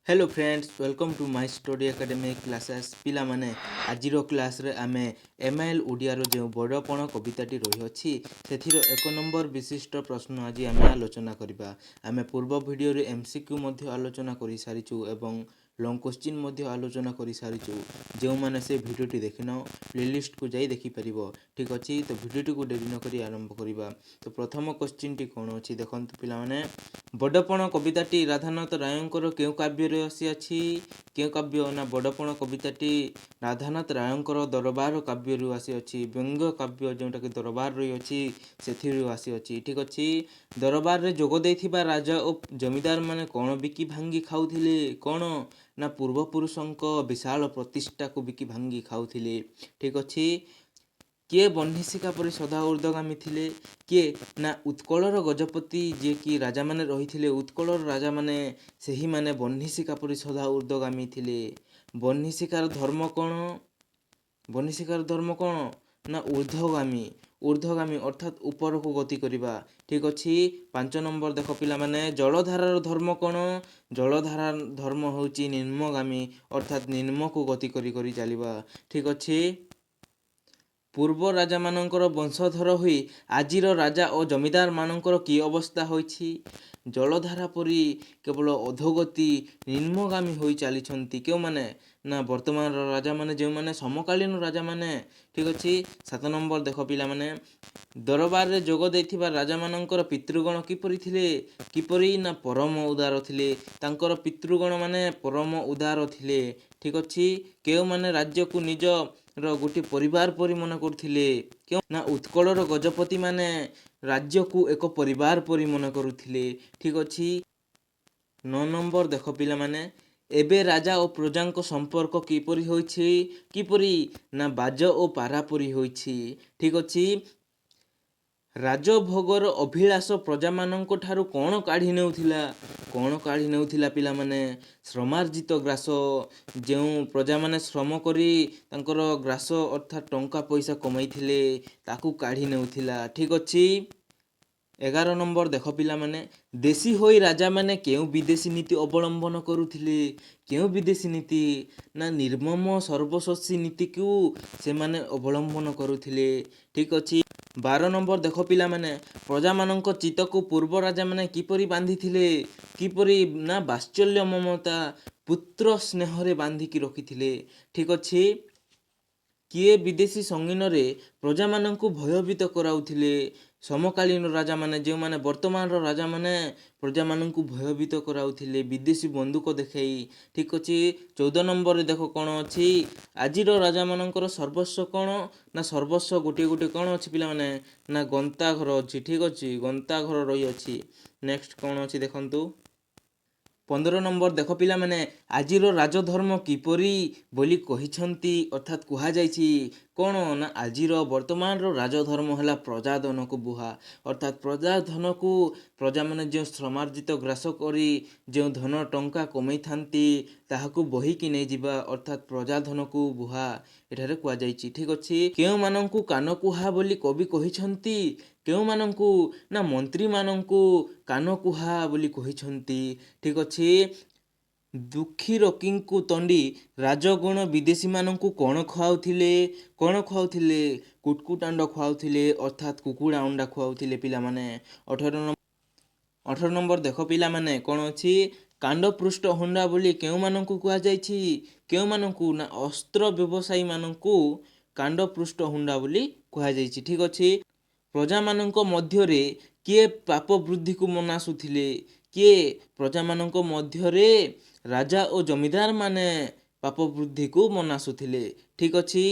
Hello friends welcome to my study academy classes पिला माने आजिर class रे आमे एमआईएल ओडियार जो बड़पण कविताटी रही से एक नंबर विशिष्ट प्रश्न आज आम आलोचना करवा आम पूर्व भिडियो एमसीक्यू आलोचना कर सारीचु एवं लंग क्वेश्चन आलोचना कर सारीचु जो मैंने से भिडियोटी देखिन प्लेलिस्ट को जाई देखिपर ठीक अच्छे तो भिडियोटी को डेरी नक आरंभ करवा तो प्रथम क्वेश्चन टी कौन अच्छी देखो पिला बड़पण कविताटी राधानाथ रायंकर क्यों काव्य आसी क्यों काव्य ना बड़पण कविताटी राधानाथ रायंकर दरबार काव्य आसी व्यंग्य काव्य जोटा कि दरबार रही अच्छी से आसी ठीक अच्छे दरबार रे जोग देथिबा राजा और जमीदार माने कौन बिकी भांगी खाऊथिले कौन ना पूर्वपुरुषों विशाल प्रतिष्ठा को बिकी भांगी खाऊथिले ठीक अच्छे किए बह्निशिखा परि सदा ऊर्ध्वगामी थिले किए ना उत्कलर गजपति जे कि राजा माने रही उत्कलर राजा माने सही माने बह्निशिखा परि सदा ऊर्ध्वगामी थिले बह्निशिखार धर्म कौन बह्निशिखार धर्म कौन ना ऊर्ध्वगामी अर्थात ऊपर को गति करिबा ठीक अच्छे 5 नंबर देख पिला माने जलधारार धर्म कौन जलधारार धर्म होची निम्नगामी अर्थात निम्न को गति करी चलिबा ठीक अच्छे पूर्व राजा मानकर वंशधर हुई आजिर राजा और जमीदार मानकर कि अवस्था होइछि जलधारा परी केवल अधोगति निम्नगामी होई चलीछंती क्यों माने ना वर्तमान राजा माने जो माने समकालीन राजा माने ठीक अच्छे 7 नंबर देख पिला माने दरबार रे जोग देथिबा राजा मानकर पितृगण किपरि ना परम उदार थिले तांकर पितृगण माने परम उदार थिले ठीक अच्छे केउ माने राज्य को निज गोटे परिवार परि मन करुथिले क्यों ना उत्कलर गजपति माने राज्य को एक परिवार परि मन करुथिले ठीक अच्छे 9 नंबर देख पिला माने एबे राजा और प्रजांक संपर्क किपरि होइछि किपरि ना बाज और पारा परि होइछि ठीक अच्छे राजभोगर अभिलाष प्रजा मानक ठारू कौन काढ़ी नेउथिला पिला माने श्रमार्जित ग्रास जो प्रजा माने श्रम करी तांकर ग्रास अर्थात टंका पैसा कमाइथिले ताकू काढ़ी नेउथिला ठीक अच्छे 11 नंबर देख पिला माने देशी होई राजा माने केउ विदेशी नीति अवलंबन करुथिले केउ विदेशी नीति ना निर्मम सर्वशस्यी नीति को से माने अवलंबन करुथिले ठीक अच्छे 12 नंबर देख पिला माने प्रजा मानक चित्त को पूर्व राजा माने किपरि बांधिथिले किपरि ना वात्सल्य ममता पुत्र स्नेह रे बांधिकी रखिथिले ठीक अच्छे किए विदेशी संगीन रे प्रजा मानकु भयभीत कराउथिले समकालीन राजा माने जो माने वर्तमान राजा माने प्रजा मानकु भयभीत कराउथिले विदेशी बंदूक देखाई ठीक अच्छे 14 नंबर देखो कौन अच्छी आजिर राजा मानकर सर्वस्व कौन ना सर्वस्व गोटे गोटे कौन अच्छी पिला माने ना गंता घर अच्छी ठीक अच्छे गंता घर रही अच्छी नेक्स्ट कौन अच्छी देखंतु 15 नंबर देख पिला माने आजिर राजधर्म किपरि बोली कहिछंती अर्थात कुहा जाइछि कौन ना आजिर वर्तमान राजधर्म है प्रजाधन को बुहा अर्थात प्रजाधन को प्रजा माने जो श्रमार्जित ग्रास करी जो धन टंका कमाई थांती ताहाकू बहिकी नहीं जिबा अर्थात प्रजाधन को बुहा एठारे कुहा जाइछि ठीक अछि केउ माननकु कान कुहा बोली कवि कहिछंती केउ माननकु ना मंत्री माननकु कान कुहा बोली कहिछंती ठीक अछि दुखी रोकींकु तंडी राजगण विदेशी माननकु कौन खुआउथिले कुटकुट अंड खुआउथिले अर्थात कुकुड़ा अंडा खुआउथिले पिला माने 18 नंबर देख पिला माने कौन अछि कांड पृष्ठ हुंडा बोली केउ माननकु कुहा जाइछि केउ माननकु ना अस्त्र व्यवसायी माननकु कांड पृष्ठ हुंडा बोली कुहा जाइछि ठीक अछि प्रजा माननक मध्यरे किए पाप वृद्धि को मनासुथिले किए प्रजा माननक मध्यरे राजा और जमीदार माने पाप वृद्धि को मनासुथिले ठीक अच्छी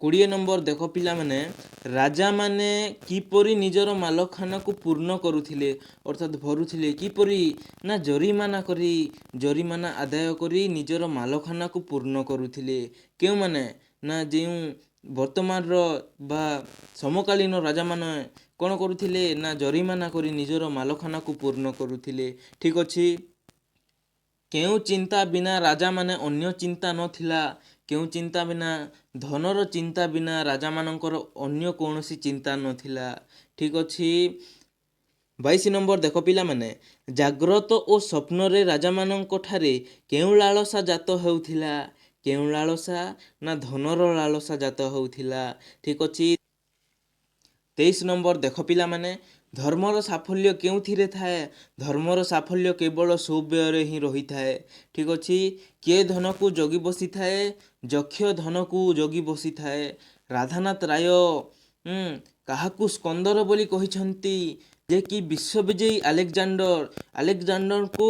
20 नंबर देख पिला माने राजा माने किपरि निजर मालखाना को पूर्ण करुथिले अर्थात भरुथिले किपरि ना जरिमाना आदाय करी निजर मालखाना को पूर्ण करुथिले केउ माने ना जेउ वर्तमान बा समकालीन राजा माने कौन करुथिले ना जरिमाना करी निजर मालखाना को पूर्ण करुथिले ठीक अच्छी केउ चिंता बिना राजा माने अन्य चिंता नथिला केउ चिंता बिना धनर चिंता बिना राजा मानकर अन्य कौनसी चिंता नथिला ठीक अच्छी 22 ନମ୍ବର ଦେଖ ପିଲାମାନେ, ଜାଗ୍ରତ ଓ ସ୍ୱପ୍ନରେ ରାଜାମାନଙ୍କଠାରେ କେଉଁ ଲାଳସା ଜାତ ହେଉଥିଲା? କେଉଁ ଲାଳସା? ନା ଧନର ଲାଳସା ଜାତ ହେଉଥିଲା। ଠିକ୍ ଅଛି। 23 ନମ୍ବର ଦେଖ ପିଲାମାନେ, ଧର୍ମର ସାଫଲ୍ୟ କେଉଁଥିରେ ଥାଏ? ଧର୍ମର ସାଫଲ୍ୟ କେବଳ ସୌବ୍ୟରେ ହିଁ ରହିଥାଏ। ଠିକ୍ ଅଛି। କିଏ ଧନକୁ ଜଗି ବସିଥାଏ? ଯକ୍ଷ ଧନକୁ ଜଗି ବସିଥାଏ। ରାଧାନାଥ ରାୟ କାହାକୁ ସ୍କନ୍ଦର ବୋଲି କହିଛନ୍ତି? ଯେ କି ବିଶ୍ୱବିଜୟୀ ଆଲେକ୍ଜାଣ୍ଡରଙ୍କୁ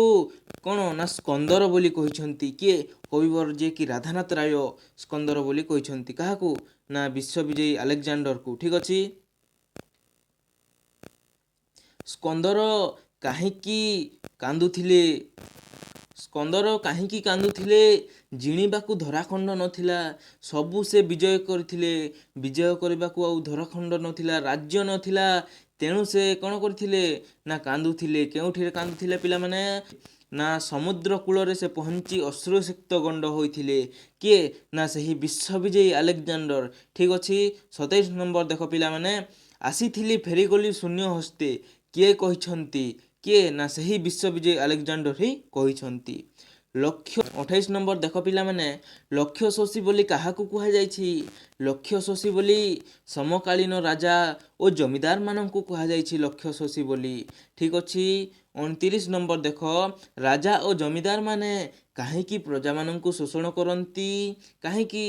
କ'ଣ ନା ସ୍କନ୍ଦର ବୋଲି କହିଛନ୍ତି। କିଏ? କବିବର ଯେ କି ରାଧାନାଥ ରାୟ ସ୍କନ୍ଦର ବୋଲି କହିଛନ୍ତି। କାହାକୁ? ନା ବିଶ୍ୱବିଜୟୀ ଆଲେକ୍ଜାଣ୍ଡରକୁ। ଠିକ୍ ଅଛି। ସ୍କନ୍ଦର କାହିଁକି କାନ୍ଦୁଥିଲେ? ସ୍କନ୍ଦର କାହିଁକି କାନ୍ଦୁଥିଲେ? ଜିଣିବାକୁ ଧରାଖଣ୍ଡ ନଥିଲା। ସବୁ ସେ ବିଜୟ କରିଥିଲେ। ବିଜୟ କରିବାକୁ ଆଉ ଧରାଖଣ୍ଡ ନଥିଲା, ରାଜ୍ୟ ନଥିଲା। ତେଣୁ ସେ କ'ଣ କରିଥିଲେ? ନା କାନ୍ଦୁଥିଲେ। କେଉଁଠିରେ କାନ୍ଦୁଥିଲେ ପିଲାମାନେ? ନା ସମୁଦ୍ର କୂଳରେ ସେ ପହଞ୍ଚି ଅଶ୍ରୁସିକ୍ତ ଗଣ୍ଡ ହୋଇଥିଲେ। କିଏ? ନା ସେହି ବିଶ୍ୱବିଜୟୀ ଆଲେକ୍ଜାଣ୍ଡର। ଠିକ୍ ଅଛି। 27 ନମ୍ବର ଦେଖ ପିଲାମାନେ, ଆସିଥିଲି ଫେରିଗଲି ଶୂନ୍ୟ ହସ୍ତେ। କିଏ କହିଛନ୍ତି? କିଏ? ନା ସେହି ବିଶ୍ୱବିଜୟୀ ଆଲେକ୍ଜାଣ୍ଡର ହିଁ କହିଛନ୍ତି। 28 ନମ୍ବର ଦେଖ ପିଲାମାନେ, ଲକ୍ଷ୍ୟ ଶୋଷୀ ବୋଲି କାହାକୁ କୁହାଯାଇଛି? ଲକ୍ଷ୍ୟ ଶୋଷୀ ବୋଲି ସମକାଳୀନ ରାଜା ଓ ଜମିଦାରମାନଙ୍କୁ କୁହାଯାଇଛି ଲକ୍ଷ୍ୟ ଶୋଷୀ ବୋଲି। ଠିକ୍ ଅଛି। 29 ନମ୍ବର ଦେଖ, ରାଜା ଓ ଜମିଦାରମାନେ କାହିଁକି ପ୍ରଜାମାନଙ୍କୁ ଶୋଷଣ କରନ୍ତି? କାହିଁକି?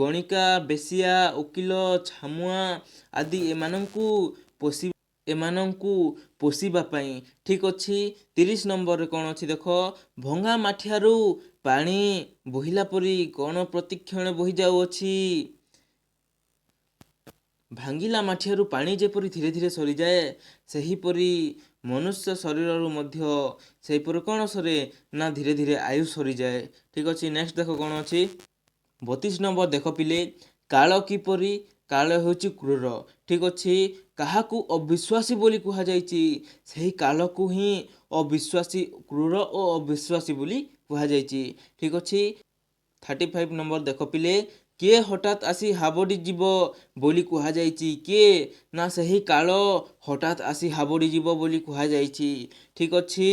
ଗଣିକା, ବେଶ୍ୟା, ଓକିଲ, ଛାମୁଆ ଆଦି ଏମାନଙ୍କୁ ପୋଷିବା ପାଇଁ। ଠିକ୍ ଅଛି। 30 ନମ୍ବରରେ କ'ଣ ଅଛି ଦେଖ, ଭଙ୍ଗା ମାଠିଆରୁ ପାଣି ବୋହିଲା ପରି କ'ଣ ପ୍ରତିକ୍ଷଣେ ବୋହି ଯାଉଅଛି? ଭାଙ୍ଗିଲା ମାଠିଆରୁ ପାଣି ଯେପରି ଧୀରେ ଧୀରେ ସରିଯାଏ, ସେହିପରି ମନୁଷ୍ୟ ଶରୀରରୁ ମଧ୍ୟ ସେହିପରି କ'ଣ ସରେ? ନା ଧୀରେ ଧୀରେ ଆୟୁ ସରିଯାଏ। ଠିକ୍ ଅଛି। ନେକ୍ସଟ ଦେଖ କ'ଣ ଅଛି। 32 ନମ୍ବର ଦେଖ ପିଲେ, କାଳ କିପରି? କାଳ ହେଉଛି କ୍ରୂର। ଠିକ୍ ଅଛି। କାହାକୁ ଅବିଶ୍ୱାସୀ ବୋଲି କୁହାଯାଇଛି? ସେହି କାଳକୁ ହିଁ ଅବିଶ୍ୱାସୀ, କ୍ରୂର ଓ ଅବିଶ୍ୱାସୀ ବୋଲି କୁହାଯାଇଛି। ଠିକ୍ ଅଛି। 35 ନମ୍ବର ଦେଖ ପିଲେ, କିଏ ହଠାତ୍ ଆସି ହାବଡ଼ି ଯିବ ବୋଲି କୁହାଯାଇଛି? କିଏ? ନା ସେହି କାଳ ହଠାତ୍ ଆସି ହାବଡ଼ି ଯିବ ବୋଲି କୁହାଯାଇଛି। ଠିକ୍ ଅଛି।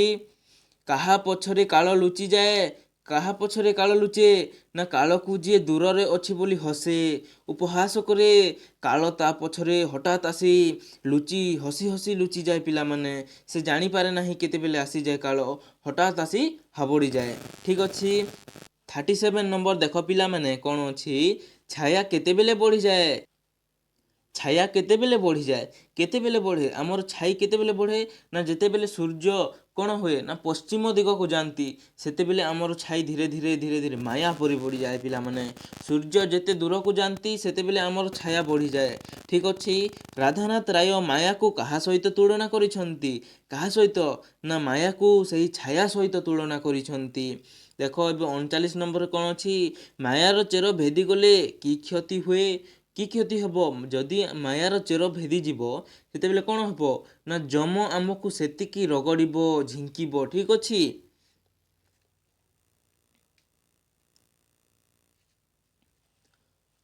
କାହା ପଛରେ କାଳ ଲୁଚିଯାଏ? କାହା ପଛରେ କାଳ ଲୁଚେ? ନା କାଳକୁ ଯିଏ ଦୂରରେ ଅଛି ବୋଲି ହସେ, ଉପହାସ କରେ, କାଳ ତା ପଛରେ ହଠାତ୍ ଆସି ହସି ହସି ଲୁଚିଯାଏ ପିଲାମାନେ। ସେ ଜାଣିପାରେ ନାହିଁ କେତେବେଳେ ଆସିଯାଏ କାଳ, ହଠାତ୍ ଆସି ହାବଡ଼ିଯାଏ। ଠିକ୍ ଅଛି। 37 ନମ୍ବର ଦେଖ ପିଲାମାନେ, କ'ଣ ଅଛି? ଛାୟା କେତେବେଳେ ବଢ଼ିଯାଏ? ଛାୟା କେତେବେଳେ ବଢ଼ିଯାଏ? କେତେବେଳେ ବଢ଼େ? ଆମର ଛାଇ କେତେବେଳେ ବଢ଼େ? ନା ଯେତେବେଳେ ସୂର୍ଯ୍ୟ କ'ଣ ହୁଏ? ନା ପଶ୍ଚିମ ଦିଗକୁ ଯାଆନ୍ତି, ସେତେବେଳେ ଆମର ଛାଇ ଧୀରେ ଧୀରେ ଧୀରେ ଧୀରେ ମାୟା ପରି ବଢ଼ିଯାଏ ପିଲାମାନେ। ସୂର୍ଯ୍ୟ ଯେତେ ଦୂରକୁ ଯାଆନ୍ତି ସେତେବେଳେ ଆମର ଛାୟା ବଢ଼ିଯାଏ। ଠିକ୍ ଅଛି। ରାଧାନାଥ ରାୟ ମାୟାକୁ କାହା ସହିତ ତୁଳନା କରିଛନ୍ତି? କାହା ସହିତ? ନା ମାୟାକୁ ସେହି ଛାୟା ସହିତ ତୁଳନା କରିଛନ୍ତି। ଦେଖ ଏବେ 39 ନମ୍ବରରେ କ'ଣ ଅଛି? ମାୟାର ଚେର ଭେଦିଗଲେ କି କ୍ଷତି ହୁଏ? କି କ୍ଷତି ହେବ? ଯଦି ମାୟାର ଚେର ଭେଦିଯିବ ସେତେବେଳେ କ'ଣ ହେବ? ନା ଯମ ଆମକୁ ସେତିକି ରଗଡ଼ିବ, ଝିଙ୍କିବ। ଠିକ୍ ଅଛି।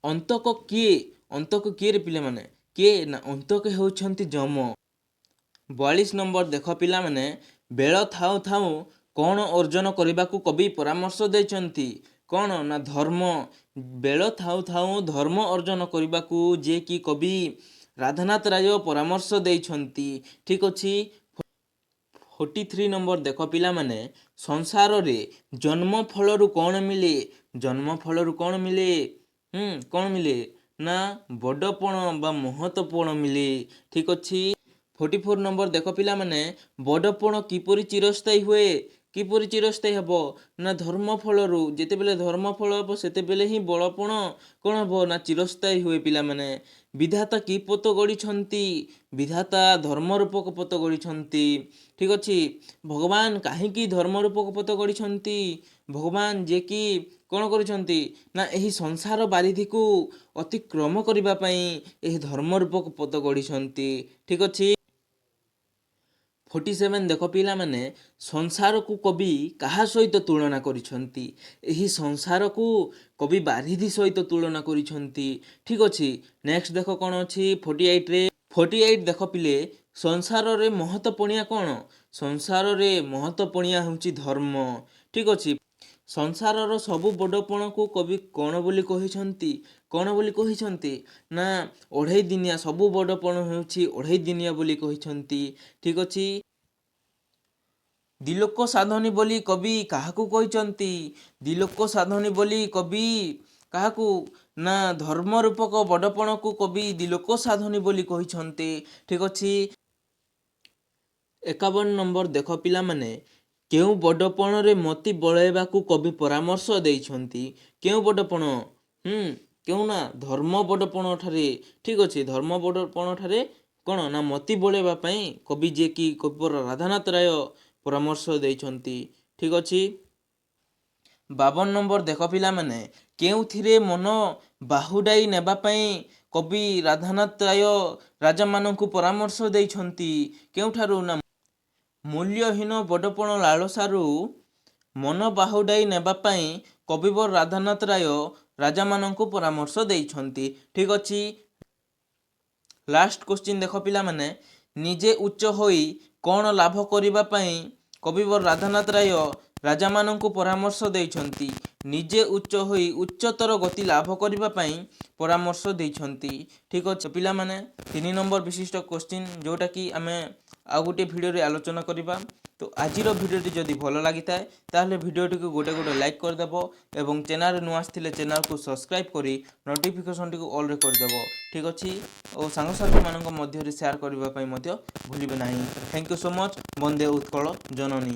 ଅନ୍ତକ କିଏ? ଅନ୍ତକ କିଏ ରେ ପିଲାମାନେ? କିଏ? ନା ଅନ୍ତକ ହେଉଛନ୍ତି ଯମ। 42 ନମ୍ବର ଦେଖ ପିଲାମାନେ, ବେଳ ଥାଉ ଥାଉ କ'ଣ ଅର୍ଜନ କରିବାକୁ କବି ପରାମର୍ଶ ଦେଇଛନ୍ତି? କ'ଣ? ନା ଧର୍ମ। ବେଳ ଥାଉ ଥାଉ ଧର୍ମ ଅର୍ଜନ କରିବାକୁ ଯେ କି କବି ରାଧାନାଥ ରାୟ ପରାମର୍ଶ ଦେଇଛନ୍ତି। ଠିକ୍ ଅଛି। 43 ନମ୍ବର ଦେଖ ପିଲାମାନେ, ସଂସାରରେ ଜନ୍ମ ଫଳରୁ କ'ଣ ମିଳେ? ଜନ୍ମ ଫଳରୁ କ'ଣ ମିଳେ? କ'ଣ ମିଳେ? ନା ବଡ଼ପଣ ବା ମହତପଣ ମିଳେ। ଠିକ୍ ଅଛି। 44 ନମ୍ବର ଦେଖ ପିଲାମାନେ, ବଡ଼ପଣ କିପରି ଚିରସ୍ଥାୟୀ ହୁଏ? କିପରି ଚିରସ୍ଥାୟୀ ହେବ? ନା ଧର୍ମ ଫଳରୁ। ଯେତେବେଳେ ଧର୍ମ ଫଳ ହେବ ସେତେବେଳେ ହିଁ ବଡ଼ପଣ କ'ଣ ହେବ? ନା ଚିରସ୍ଥାୟୀ ହୁଏ ପିଲାମାନେ। ବିଧାତା କି ପୋତ ଗଢ଼ିଛନ୍ତି? ବିଧାତା ଧର୍ମ ରୂପକ ପୋତ ଗଢ଼ିଛନ୍ତି। ଠିକ୍ ଅଛି। ଭଗବାନ କାହିଁକି ଧର୍ମ ରୂପକ ପୋତ ଗଢ଼ିଛନ୍ତି? ଭଗବାନ ଯେ କି କ'ଣ କରିଛନ୍ତି? ନା ଏହି ସଂସାର ବାରିଧିକୁ ଅତିକ୍ରମ କରିବା ପାଇଁ ଏହି ଧର୍ମ ରୂପକ ପୋତ ଗଢ଼ିଛନ୍ତି। ଠିକ୍ ଅଛି। 47 ଦେଖ ପିଲାମାନେ, ସଂସାରକୁ କବି କାହା ସହିତ ତୁଳନା କରିଛନ୍ତି? ଏହି ସଂସାରକୁ କବି ବାରିଧି ସହିତ ତୁଳନା କରିଛନ୍ତି। ଠିକ୍ ଅଛି। ନେକ୍ସଟ ଦେଖ କ'ଣ ଅଛି 48ରେ। 48 ଦେଖ ପିଲେ, ସଂସାରରେ ମହତ୍ତ୍ୱପଣିଆ କ'ଣ? ସଂସାରରେ ମହତ୍ତ୍ୱପଣିଆ ହେଉଛି ଧର୍ମ। ଠିକ୍ ଅଛି। ସଂସାରର ସବୁ ବଡ଼ପଣକୁ କବି କ'ଣ ବୋଲି କହିଛନ୍ତି? କ'ଣ ବୋଲି କହିଛନ୍ତି? ନା ଅଢ଼େଇ ଦିନିଆ, ସବୁ ବଡ଼ପଣ ହେଉଛି ଅଢ଼େଇ ଦିନିଆ ବୋଲି କହିଛନ୍ତି। ଠିକ୍ ଅଛି। ଦିଲୋକ ସାଧନୀ ବୋଲି କବି କାହାକୁ କହିଛନ୍ତି? ଦିଲୋକ ସାଧନୀ ବୋଲି କବି କାହାକୁ? ନା ଧର୍ମ ରୂପକ ବଡ଼ପଣକୁ କବି ଦିଲୋକ ସାଧନୀ ବୋଲି କହିଛନ୍ତି। ଠିକ୍ ଅଛି। 51 ନମ୍ବର ଦେଖ ପିଲାମାନେ, କେଉଁ ବଡ଼ପଣରେ ମତି ବଳେଇବାକୁ କବି ପରାମର୍ଶ ଦେଇଛନ୍ତି? କେଉଁ ବଡ଼ପଣ? କେଉଁ ନା ଧର୍ମ ବଡ଼ପଣ ଠାରେ। ଠିକ୍ ଅଛି। ଧର୍ମ ବଡ଼ପଣ ଠାରେ କ'ଣ ନା ମତି ବଳେଇବା ପାଇଁ କବି ଯିଏକି କବିବର ରାଧାନାଥ ରାୟ ପରାମର୍ଶ ଦେଇଛନ୍ତି। ଠିକ୍ ଅଛି। 52 ନମ୍ବର ଦେଖ ପିଲାମାନେ, କେଉଁଥିରେ ମନ ବାହୁଡ଼ାଇ ନେବା ପାଇଁ କବି ରାଧାନାଥ ରାୟ ରାଜାମାନଙ୍କୁ ପରାମର୍ଶ ଦେଇଛନ୍ତି? କେଉଁଠାରୁ? ନା ମୂଲ୍ୟହୀନ ବଡ଼ପଣ ଲାଳସାରୁ ମନ ବାହୁଡ଼ାଇ ନେବା ପାଇଁ କବିବର ରାଧାନାଥ ରାୟ ରାଜାମାନଙ୍କୁ ପରାମର୍ଶ ଦେଇଛନ୍ତି। ଠିକ୍ ଅଛି। ଲାଷ୍ଟ କ୍ୱେଶ୍ଚିନ୍ ଦେଖ ପିଲାମାନେ, ନିଜେ ଉଚ୍ଚ ହୋଇ କ'ଣ ଲାଭ କରିବା ପାଇଁ କବିବର ରାଧାନାଥ ରାୟ ରାଜାମାନଙ୍କୁ ପରାମର୍ଶ ଦେଇଛନ୍ତି? ନିଜେ ଉଚ୍ଚ ହୋଇ ଉଚ୍ଚତର ଗତି ଲାଭ କରିବା ପାଇଁ ପରାମର୍ଶ ଦେଇଛନ୍ତି। ଠିକ୍ ଅଛି ପିଲାମାନେ, 3 ନମ୍ବର ବିଶିଷ୍ଟ କ୍ୱେଶ୍ଚିନ୍ ଯେଉଁଟାକି ଆମେ ଆଉ ଗୋଟିଏ ଭିଡ଼ିଓରେ ଆଲୋଚନା କରିବା। ତ ଆଜିର ଭିଡ଼ିଓଟି ଯଦି ଭଲ ଲାଗିଥାଏ ତାହେଲେ ଭିଡ଼ିଓଟିକୁ ଗୋଟେ ଲାଇକ୍ କରିଦେବ ଏବଂ ଚ୍ୟାନେଲରେ ନୂଆ ଆସିଥିଲେ ଚ୍ୟାନେଲକୁ ସବସ୍କ୍ରାଇବ୍ କରି ନୋଟିଫିକେସନ୍ଟିକୁ ଅଲ୍ରେ କରିଦେବ। ଠିକ୍ ଅଛି। ଓ ସାଙ୍ଗସାଥିମାନଙ୍କ ମଧ୍ୟରେ ସେୟାର କରିବା ପାଇଁ ମଧ୍ୟ ଭୁଲିବେ ନାହିଁ। Thank you so much. ବନ୍ଦେ ଉତ୍କଳ ଜନନୀ।